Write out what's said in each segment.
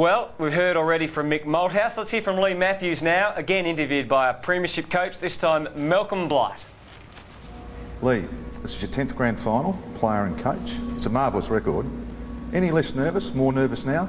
Well, we've heard already from Mick Malthouse. Let's hear from Leigh Matthews now, again interviewed by a premiership coach, this time Malcolm Blight. Leigh, this is your 10th grand final, player and coach. It's a marvellous record. Any less nervous, more nervous now?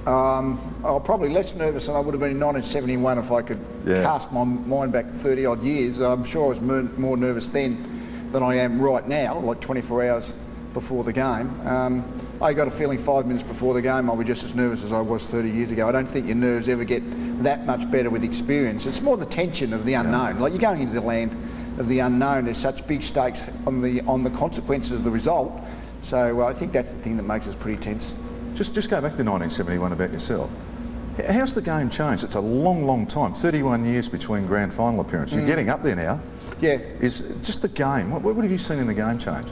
I'm probably less nervous than I would have been in 1971 if I could cast my mind back 30 odd years. I'm sure I was more nervous then than I am right now, like 24 hours before the game. I got a feeling 5 minutes before the game I'll be just as nervous as I was 30 years ago. I don't think your nerves ever get that much better with experience. It's more the tension of the unknown. Like, you're going into the land of the unknown. There's such big stakes on the consequences of the result. So I think that's the thing that makes us pretty tense. Just go back to 1971 about yourself. How's the game changed? It's a long, long time. 31 years between grand final appearances. You're getting up there now. Yeah. Is just the game. What have you seen in the game change?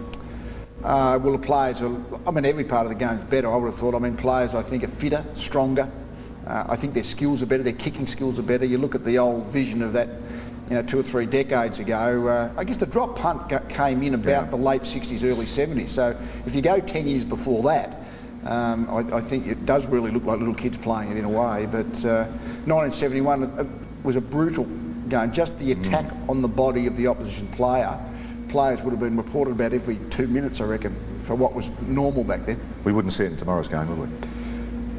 Well, the players are, every part of the game is better, I would have thought. Players, I think, are fitter, stronger. I think their skills are better, their kicking skills are better. You look at the old vision of that, 2 or 3 decades ago. I guess the drop punt came in about the late 60s, early 70s. So if you go 10 years before that, I think it does really look like little kids playing it in a way. But 1971 was a brutal game. Just the attack on the body of the opposition players would have been reported about every 2 minutes, I reckon, for what was normal back then. We wouldn't see it in tomorrow's game, would we?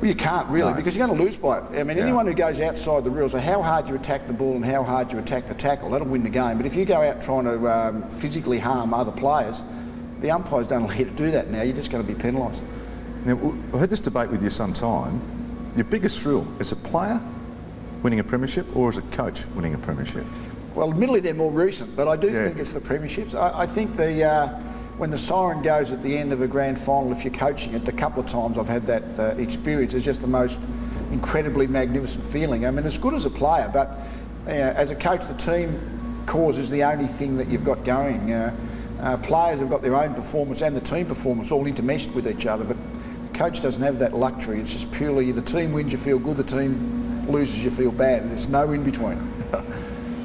Well, you can't really, because you're going to lose by it. Anyone who goes outside the rules, so how hard you attack the ball and how hard you attack the tackle, that'll win the game. But if you go out trying to physically harm other players, the umpires don't allow you to do that now. You're just going to be penalised. Now, I've had this debate with you some time. Your biggest thrill, as a player winning a premiership or as a coach winning a premiership? Well, admittedly they're more recent, but I do think it's the premierships. I think when the siren goes at the end of a grand final, if you're coaching it, a couple of times I've had that experience, it's just the most incredibly magnificent feeling. It's good as a player, but as a coach, the team cause is the only thing that you've got going. Players have got their own performance and the team performance all intermeshed with each other, but the coach doesn't have that luxury. It's just purely the team wins, you feel good, the team loses, you feel bad, and there's no in between.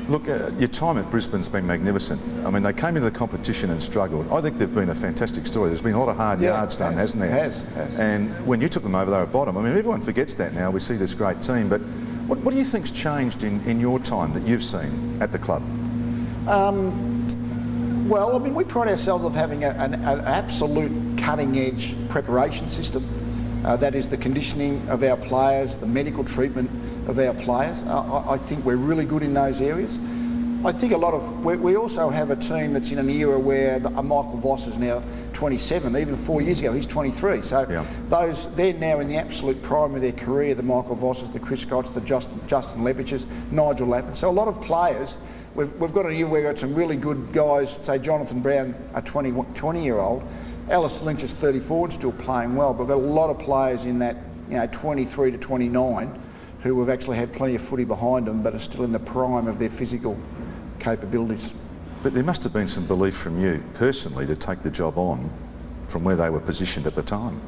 Look, your time at Brisbane's been magnificent. They came into the competition and struggled. I think they've been a fantastic story. There's been a lot of hard yards done, hasn't there? Has. And when you took them over, they were bottom. Everyone forgets that now. We see this great team. But what do you think's changed in your time that you've seen at the club? Well, we pride ourselves on having an absolute cutting-edge preparation system. That is the conditioning of our players, the medical treatment of our players. I think we're really good in those areas. I think we also have a team that's in an era where Michael Voss is now 27. Even 4 years ago, he's 23. So they're now in the absolute prime of their career, the Michael Vosses, the Chris Scotts, the Justin Lepiches, Nigel Lappin. So a lot of players, we've got an era where we've got some really good guys, say Jonathan Brown, a 20-year-old. Alistair Lynch is 34 and still playing well, but we've got a lot of players in that 23 to 29 who have actually had plenty of footy behind them but are still in the prime of their physical capabilities. But there must have been some belief from you personally to take the job on from where they were positioned at the time.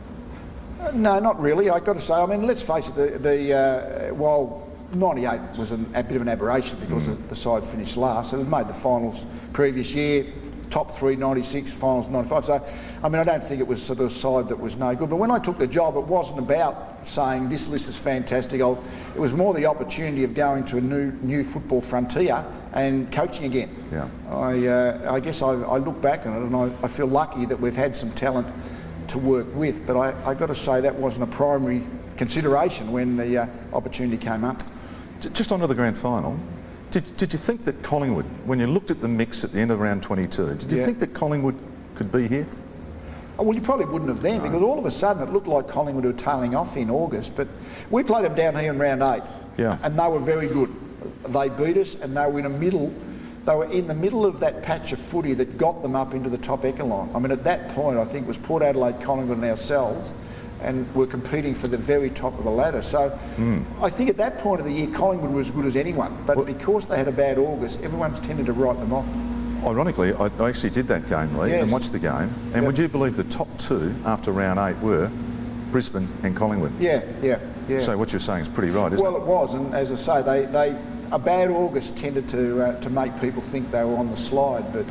No, not really. I've got to say, let's face it, while 98 was a bit of an aberration because the side finished last, and it made the finals previous year, top 3, 96, finals 95. So, I don't think it was sort of a side that was no good. But when I took the job, it wasn't about saying this list is fantastic. It was more the opportunity of going to a new football frontier and coaching again. Yeah. I guess I look back on it and I feel lucky that we've had some talent to work with. But I got to say that wasn't a primary consideration when the opportunity came up. Just onto the grand final. Did you think that Collingwood, when you looked at the mix at the end of round 22, did you think that Collingwood could be here? Oh, well, you probably wouldn't have then, because all of a sudden it looked like Collingwood were tailing off in August, but we played them down here in round 8, and they were very good. They beat us, and they were in the middle of that patch of footy that got them up into the top echelon. At that point, I think it was Port Adelaide, Collingwood and ourselves, and we're competing for the very top of the ladder. So I think at that point of the year, Collingwood was as good as anyone. But because they had a bad August, everyone's tended to write them off. Ironically, I actually did that game, Leigh, and watched the game. And would you believe the top 2 after round 8 were Brisbane and Collingwood? Yeah. So what you're saying is pretty right, isn't it? Well, it was, and as I say, a bad August tended to make people think they were on the slide. But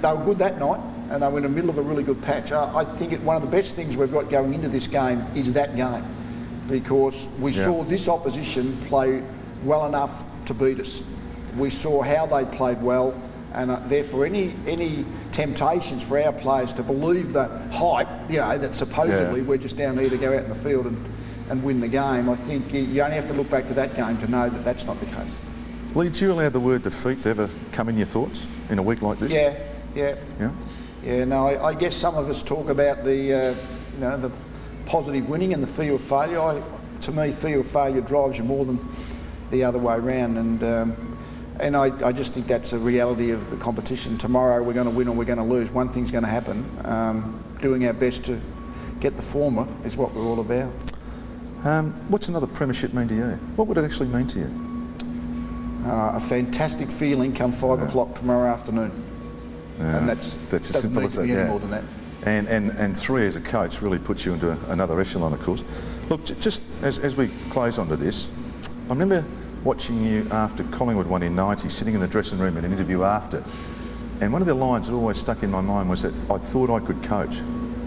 they were good that night. and they were in the middle of a really good patch. I think one of the best things we've got going into this game is that game, because we saw this opposition play well enough to beat us. We saw how they played well, and therefore any temptations for our players to believe the hype, that supposedly we're just down here to go out in the field and win the game. I think you only have to look back to that game to know that that's not the case. Lee, do you allow the word defeat to ever come in your thoughts in a week like this? Yeah. No, I guess some of us talk about the positive winning and the fear of failure. To me, fear of failure drives you more than the other way around, and I just think that's a reality of the competition. Tomorrow we're going to win or we're going to lose. One thing's going to happen. Doing our best to get the former is what we're all about. What's another premiership mean to you? What would it actually mean to you? A fantastic feeling come 5 o'clock tomorrow afternoon. And that's as simple as that. Any more than that. And 3 as a coach really puts you into another echelon, of course. Look, just as we close onto this, I remember watching you after Collingwood won in '90, sitting in the dressing room in an interview after, and one of the lines that always stuck in my mind was that I thought I could coach.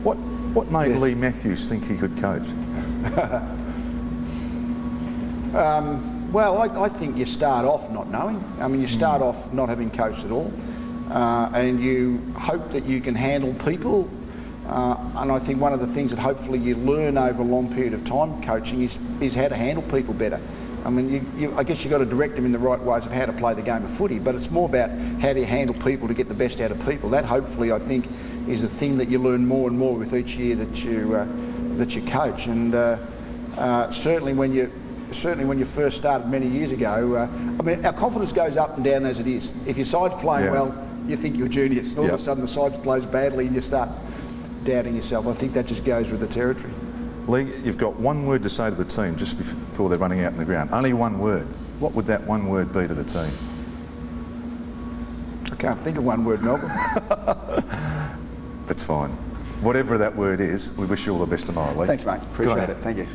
What made Leigh Matthews think he could coach? Well, I think you start off not knowing. I mean, you start off not having coached at all, and you hope that you can handle people. And I think one of the things that hopefully you learn over a long period of time coaching is how to handle people better. I mean, I guess you've got to direct them in the right ways of how to play the game of footy, but it's more about how do you handle people to get the best out of people. That hopefully, I think, is the thing that you learn more and more with each year that you coach. And certainly when you first started many years ago, I mean, our confidence goes up and down as it is. If your side's playing well, you think you're genius. All of a sudden the side plays badly and you start doubting yourself. I think that just goes with the territory. Leigh, you've got one word to say to the team just before they're running out in the ground. Only one word. What would that one word be to the team? I can't think of one word, Melbourne. That's fine. Whatever that word is, we wish you all the best tomorrow, Leigh. Thanks, mate. Appreciate it. Thank you.